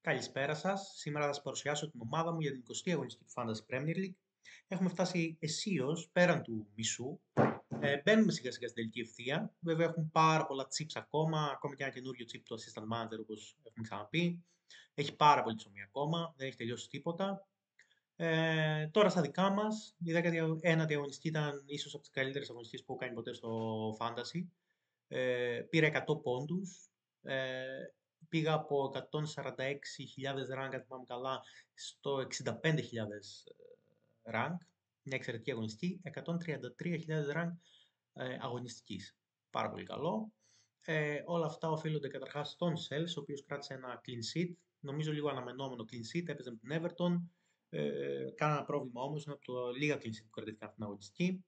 Καλησπέρα σας. Σήμερα θα σας παρουσιάσω την ομάδα μου για την 20η αγωνιστική του Fantasy Premier League. Έχουμε φτάσει αισίως πέραν του μισού. Μπαίνουμε σιγά σιγά στην τελική ευθεία. Βέβαια έχουν πάρα πολλά chips ακόμα και ένα καινούριο chip του Assistant Manager όπως έχουμε ξαναπεί. Έχει πάρα πολύ ψωμί ακόμα, δεν έχει τελειώσει τίποτα. Τώρα στα δικά μας, η 19η αγωνιστική ήταν ίσως από τις καλύτερες αγωνιστικές που έχω κάνει ποτέ στο Fantasy. Πήρα 100 πόντους. Πήγα από 146.000 rank, αν θυμάμαι καλά, στο 65.000 rank. Μια εξαιρετική αγωνιστική. 133.000 rank αγωνιστικής. Πάρα πολύ καλό. Όλα αυτά οφείλονται καταρχάς στον Sels, ο οποίος κράτησε ένα clean sheet. Νομίζω λίγο αναμενόμενο clean sheet, έπαιζε με την Everton. Κάνα πρόβλημα όμως, είναι από το λίγα clean sheet που κρατήθηκαν από την αγωνιστική.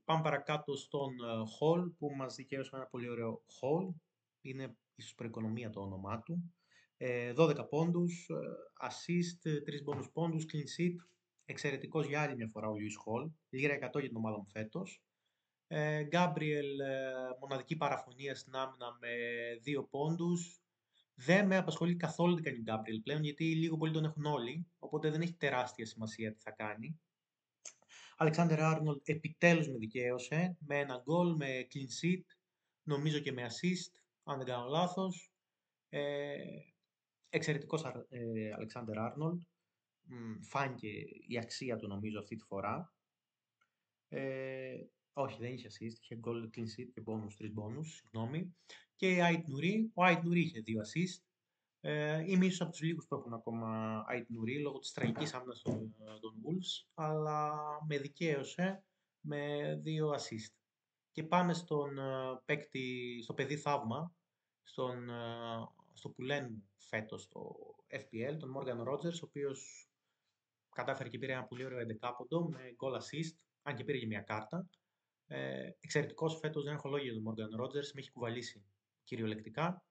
Πάμε παρακάτω στον Hall που μας δικαίωσε ένα πολύ ωραίο Hall. Είναι ίσως προοικονομία το όνομά του. 12 πόντους, assist, 3 bonus πόντους, clean sheet. Εξαιρετικός για άλλη μια φορά ο Lewis Hall. Λίρα 100 για την ομάδα μου φέτος. Γκάμπριελ, μοναδική παραφωνία στην άμυνα με 2 πόντους. Δεν με απασχολεί καθόλου τι κάνει ο Γκάμπριελ πλέον, γιατί λίγο πολύ τον έχουν όλοι, οπότε δεν έχει τεράστια σημασία τι θα κάνει. Αλεξάνδερ Άρνολντ επιτέλους με δικαίωσε, με ένα γκολ, με clean sheet, νομίζω και με assist, αν δεν κάνω λάθος. Εξαιρετικός Αλεξάνδερ Άρνολντ, φάνηκε η αξία του νομίζω αυτή τη φορά. Όχι, δεν είχε assist, είχε goal, clean sheet και bonus, 3 bonus, συγγνώμη. Και η Ait Nouri, ο Ait Nouri είχε 2 assist. Είμαι ίσως από τους λίγους που έχουν ακόμα Ait Nouri λόγω της τραγικής άμυνας των Wolves, αλλά με δικαίωσε με 2 assist. Και πάμε στον παίκτη, στο παιδί θαύμα, στο που λένε φέτος στο FPL, τον Morgan Rogers, ο οποίος κατάφερε και πήρε ένα πολύ ωραίο 11 με goal assist, αν και πήρε και μια κάρτα. Εξαιρετικός φέτος, δεν έχω λόγια για τον Morgan Rogers, με έχει κουβαλήσει κυριολεκτικά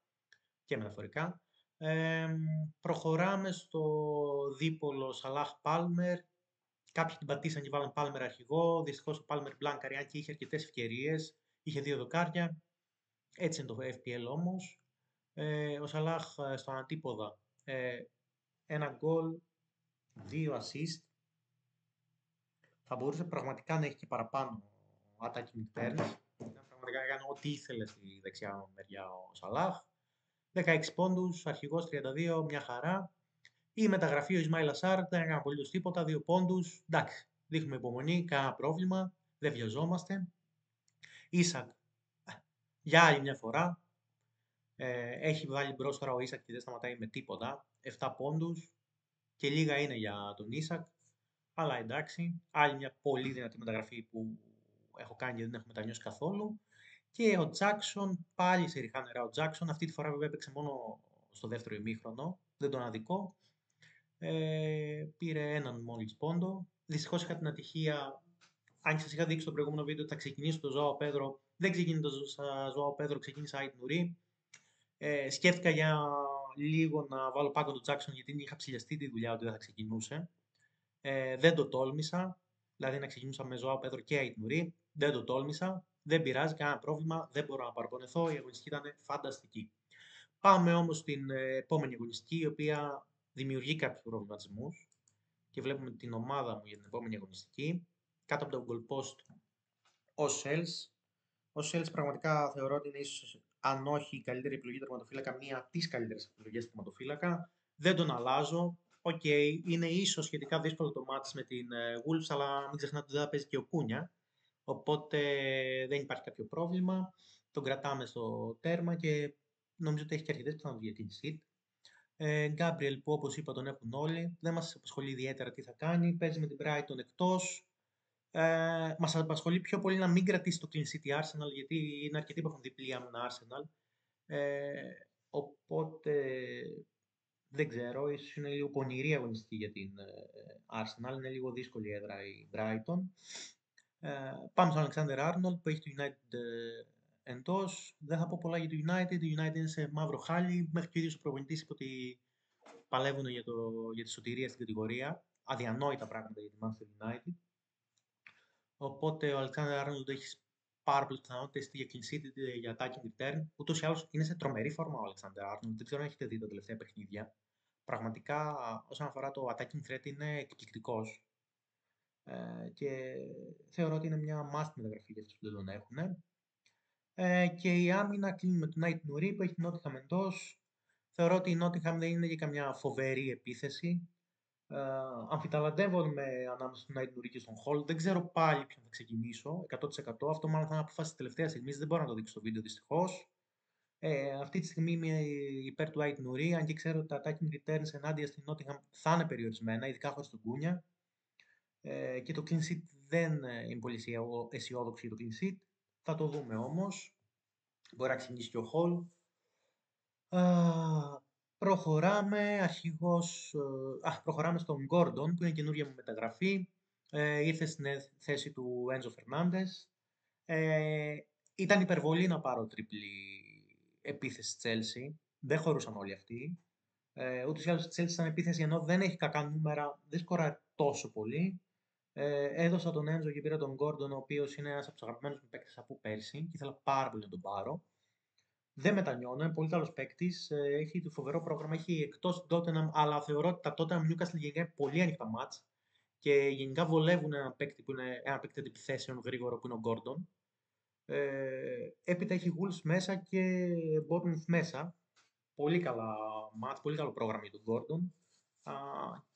και μεταφορικά. Προχωράμε στο δίπολο Σαλάχ Πάλμερ. Κάποιοι την πατήσαν και βάλαν Πάλμερ αρχηγό. Δυστυχώς ο Πάλμερ μπλάνκαρε, αν και είχε αρκετές ευκαιρίες. Είχε 2 δοκάρια. Έτσι είναι το FPL όμως. Ο Σαλάχ στον αντίποδα. Ένα γκολ, 2 assist. Θα μπορούσε πραγματικά να έχει και παραπάνω attacking returns. Πραγματικά έκανε ό,τι ήθελε στη δεξιά μεριά ο Σαλάχ. 16 πόντους, αρχηγός 32, μια χαρά. Η μεταγραφή ο Ισμάιλ Ασάρ δεν έκανε απολύτως τίποτα, 2 πόντους. Εντάξει, δείχνουμε υπομονή, κανένα πρόβλημα, δεν βιαζόμαστε. Ίσακ, για άλλη μια φορά, έχει βάλει μπρος τώρα ο Ίσακ και δεν σταματάει με τίποτα. 7 πόντους και λίγα είναι για τον Ίσακ. Αλλά εντάξει, άλλη μια πολύ δυνατή μεταγραφή που έχω κάνει και δεν έχω μετανιώσει καθόλου. Και ο Τζάκσον, πάλι σε ριχά νερά ο Τζάκσον, αυτή τη φορά βέβαια έπαιξε μόνο στο δεύτερο ημίχρονο, δεν τον αδικό. Πήρε έναν μόλις πόντο. Δυστυχώς είχα την ατυχία, αν και σας είχα δείξει στο προηγούμενο βίντεο ότι θα ξεκινήσω το Ζωάο Πέδρο, δεν ξεκίνησε το Ζωάο Πέδρο, ξεκίνησα Ait Nouri. Σκέφτηκα για λίγο να βάλω πάγκο τον Τζάκσον γιατί είχα ψηλιαστεί τη δουλειά ότι δεν θα ξεκινούσε. Δεν το τόλμησα, δηλαδή να ξεκινούσα με Ζωάο Πέδρο και Ait Nouri. Δεν το τόλμησα, δεν πειράζει, κανένα πρόβλημα, δεν μπορώ να παραπονεθώ, η αγωνιστική ήταν φανταστική. Πάμε όμως στην επόμενη αγωνιστική, η οποία δημιουργεί κάποιους προβληματισμούς και βλέπουμε την ομάδα μου για την επόμενη αγωνιστική. Κάτω από το goal post ο Sels. Ο Sels πραγματικά θεωρώ ότι είναι ίσως, αν όχι η καλύτερη επιλογή τερματοφύλακα, μία από τις καλύτερες επιλογές τερματοφύλακα. Δεν τον αλλάζω. Οκ, είναι ίσως σχετικά δύσκολο το μάτς με την Wolves, αλλά μην ξεχνάτε ότι δεν θα παίζει και ο Κούνια. Οπότε δεν υπάρχει κάποιο πρόβλημα. Τον κρατάμε στο τέρμα και νομίζω ότι έχει και αρκετές πιθανότητες για clean sheet. Γκάμπριελ που όπως είπα τον έχουν όλοι. Δεν μας απασχολεί ιδιαίτερα τι θα κάνει. Παίζει με την Brighton εκτός. Μας απασχολεί πιο πολύ να μην κρατήσει το clean sheet η Arsenal, γιατί είναι αρκετοί που έχουν διπλή άμυνα Arsenal. Οπότε δεν ξέρω, ίσως είναι λίγο πονηρή αγωνιστική για την Arsenal. Είναι λίγο δύσκολη έδρα η Brighton. Πάμε στον Alexander Arnold που έχει το United εντός. Δεν θα πω πολλά για το United. Το United είναι σε μαύρο χάλι. Μέχρι και ο ίδιος ο προπονητής είπε ότι παλεύουν για τη σωτηρία στην κατηγορία. Αδιανόητα πράγματα για τη Manchester United. Οπότε ο Alexander Arnold έχει πάρα πολλές πιθανότητες είτε για clean sheet είτε για attacking return. Ούτως ή άλλως είναι σε τρομερή φόρμα ο Alexander Arnold. Δεν ξέρω αν έχετε δει τα τελευταία παιχνίδια. Πραγματικά, όσον αφορά το attacking threat, είναι εκπληκτικός. Και θεωρώ ότι είναι μια must μεταγραφή για αυτούς που δεν τον έχουν. Και η άμυνα κλείνει με τον Nate Nuri που έχει την Nottingham εντός. Θεωρώ ότι η Nottingham δεν είναι και καμιά φοβερή επίθεση. Αμφιταλαντεύομαι ανάμεσα στον Nate Nuri και στον Hall. Δεν ξέρω πάλι ποιον θα ξεκινήσω, 100%. Αυτό μάλλον θα είναι αποφάση της τελευταίας στιγμής. Δεν μπορώ να το δείξω στο βίντεο δυστυχώς. Αυτή τη στιγμή είμαι υπέρ του Nate Nuri, αν και ξέρω ότι τα attacking returns ενάντια στην Nottingham θα είναι περιορισμένα, ειδικά χωρίς τον Κούνια. Και το clean sheet δεν είμαι πολύ αισιόδοξη για το clean sheet. Θα το δούμε όμως. Μπορεί να ξεκινήσει και ο Hall. Προχωράμε αρχηγός, προχωράμε στον Gordon που είναι καινούργια μου μεταγραφή. Ήρθε στην θέση του Enzo Fernandez. Ήταν υπερβολή να πάρω τριπλή επίθεση Chelsea. Δεν χωρούσαν όλοι αυτοί. Ούτως ή άλλως η Chelsea σαν επίθεση, ενώ δεν έχει κακά νούμερα, δεν σκοράει τόσο πολύ. Έδωσα τον Enzo και πήρα τον Gordon, ο οποίος είναι ένας από τους αγαπημένους μου παίκτες από πέρσι και ήθελα πάρα πολύ να τον πάρω. Δεν μετανιώνω, είναι πολύ καλός παίκτης. Έχει το φοβερό πρόγραμμα, έχει εκτός Tottenham, αλλά θεωρώ ότι τα Tottenham Newcastle γενικά είναι πολύ ανοιχτά μάτς και γενικά βολεύουν ένα παίκτη που είναι ένα παίκτη αντιπιθέσεων γρήγορο που είναι ο Gordon. Έπειτα έχει Wolves μέσα και Bournemouth μέσα. Πολύ καλά μάτς, πολύ καλό πρόγραμμα για τον Gordon.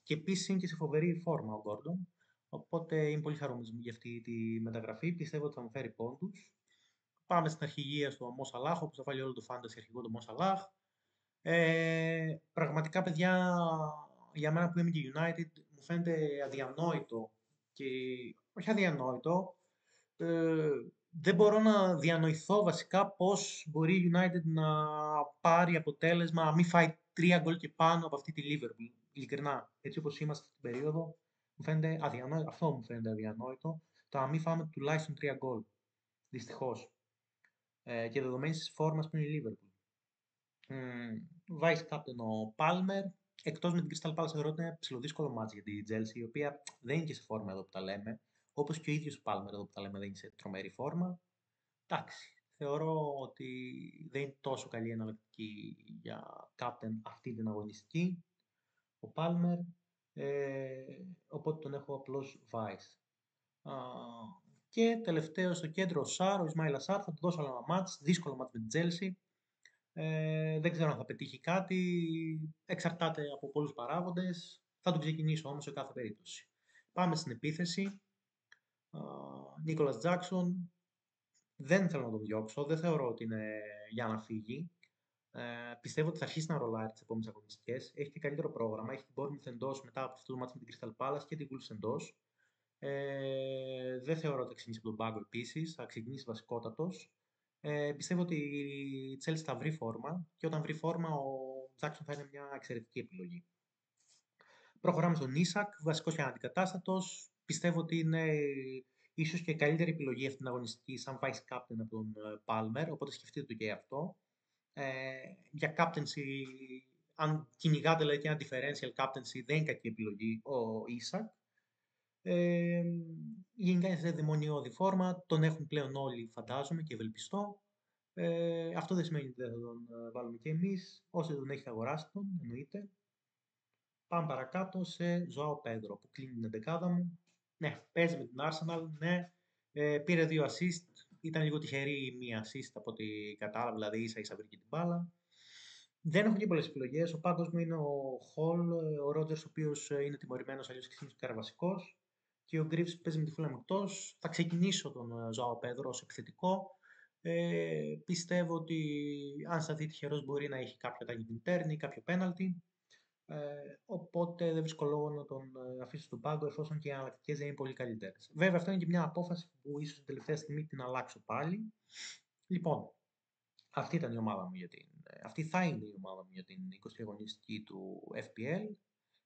Και επίσης είναι και σε φοβερή φόρμα ο Gordon. Οπότε είμαι πολύ χαρούμενος για αυτή τη μεταγραφή. Πιστεύω ότι θα μου φέρει πόντους. Πάμε στην αρχηγία στο Mo Salah, όπως θα βάλει όλο το fantasy αρχηγό το Mo Salah. Πραγματικά, παιδιά, για μένα που είμαι και United, μου φαίνεται αδιανόητο και όχι αδιανόητο, ε, δεν μπορώ να διανοηθώ βασικά πώς μπορεί η United να πάρει αποτέλεσμα, να μην φάει 3 γκολ και πάνω από αυτή τη Liverpool. Ειλικρινά, έτσι όπως είμαστε αυτή την περίοδο, μου φαίνεται αδιανόητο, αυτό μου φαίνεται αδιανόητο, το να μην φάμε τουλάχιστον 3 γκολ. Δυστυχώς. Και δεδομένης της φόρμας που είναι η Liverpool. Vice Captain ο Palmer. Εκτός με την Crystal Palace θεωρώ ότι είναι ψηλοδύσκολο μάτς για τη Chelsea, η οποία δεν είναι και σε φόρμα εδώ που τα λέμε. Όπως και ο ίδιος ο Palmer εδώ που τα λέμε δεν είναι σε τρομερή φόρμα. Εντάξει, θεωρώ ότι δεν είναι τόσο καλή εναλλακτική για Captain αυτή την αγωνιστική. Ο Palmer. Οπότε τον έχω απλώς Vice. Και τελευταίο στο κέντρο ο Σάρ, ο Ισμάιλ Σάρ, θα του δώσω άλλο ένα μάτς, δύσκολο μάτς με την Chelsea. Δεν ξέρω αν θα πετύχει κάτι, εξαρτάται από πολλούς παράγοντες. Θα τον ξεκινήσω όμως σε κάθε περίπτωση. Πάμε στην επίθεση. Νίκολας Τζάκσον, δεν θέλω να τον διώξω, δεν θεωρώ ότι είναι για να φύγει. Πιστεύω ότι θα αρχίσει να ρολάρει τις επόμενες αγωνιστικές. Έχει και καλύτερο πρόγραμμα, έχει την Bournemouth εντός μετά από αυτό το μάτς με την Crystal Palace και την Wolves εντός. Δεν θεωρώ ότι θα ξεκινήσει από τον πάγκο επίσης, θα ξεκινήσει βασικότατος. Πιστεύω ότι η Chelsea θα βρει φόρμα και όταν βρει φόρμα ο Jackson θα είναι μια εξαιρετική επιλογή. Προχωράμε στον Isak, βασικός και αναντικατάστατος. Πιστεύω ότι είναι ίσως και καλύτερη επιλογή αυτή την αγωνιστική σαν vice captain από τον Palmer, οπότε σκεφτείτε το και αυτό. Για captaincy, αν κυνηγάτε δηλαδή και ένα differential captaincy, δεν είναι κακή επιλογή ο Isak. Γενικά είναι σε δαιμονιώδη φόρμα, τον έχουν πλέον όλοι φαντάζομαι και ευελπιστώ. Αυτό δεν σημαίνει ότι δεν θα τον βάλουμε και εμείς. Όσοι τον έχετε αγοράσει τον, εννοείται. Πάμε παρακάτω σε Ζωάο Πέδρο που κλείνει την εντεκάδα μου. Ναι, παίζει με την Arsenal, ναι. Πήρε 2 assist, ήταν λίγο τυχερή η μία assist από ό,τι κατάλαβα, δηλαδή ίσα ίσα βρήκε την μπάλα. Δεν έχω και πολλές επιλογές. Ο πάγκος μου είναι ο Hall, ο Rogers, ο οποίος είναι τιμωρημένος, αλλιώς ξεκινήσει και βασικός. Και ο Γκρίβς που παίζει με τη Fulham εκτός. Θα ξεκινήσω τον Ζωάο Πέδρο ως επιθετικό. Πιστεύω ότι αν σταθεί τυχερός μπορεί να έχει κάποιο target intern ή κάποιο penalty. Οπότε δεν βρίσκω λόγο να τον αφήσω στον πάγκο εφόσον και οι αναλλακτικές δεν είναι πολύ καλύτερες. Βέβαια αυτό είναι και μια απόφαση που ίσως την τελευταία στιγμή την αλλάξω πάλι. Λοιπόν, αυτή ήταν η ομάδα μου αυτή θα είναι η ομάδα μου για την 20η αγωνιστική του FPL.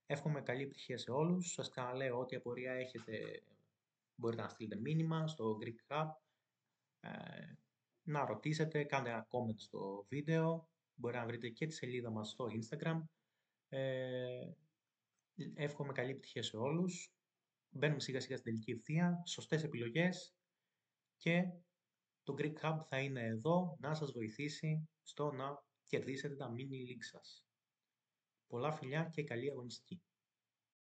Εύχομαι καλή επιτυχία σε όλους. Σας ξαναλέω ό,τι απορία έχετε μπορείτε να στείλετε μήνυμα στο Greek Hub. Να ρωτήσετε, κάντε ένα comment στο βίντεο. Μπορείτε να βρείτε και τη σελίδα μας στο Instagram. Εύχομαι καλή επιτυχία σε όλους. Μπαίνουμε σιγά σιγά στην τελική ευθεία. Σωστές επιλογές. Και το Greek Hub θα είναι εδώ να σας βοηθήσει στο να κερδίσετε τα mini league σας. Πολλά φιλιά και καλή αγωνιστική.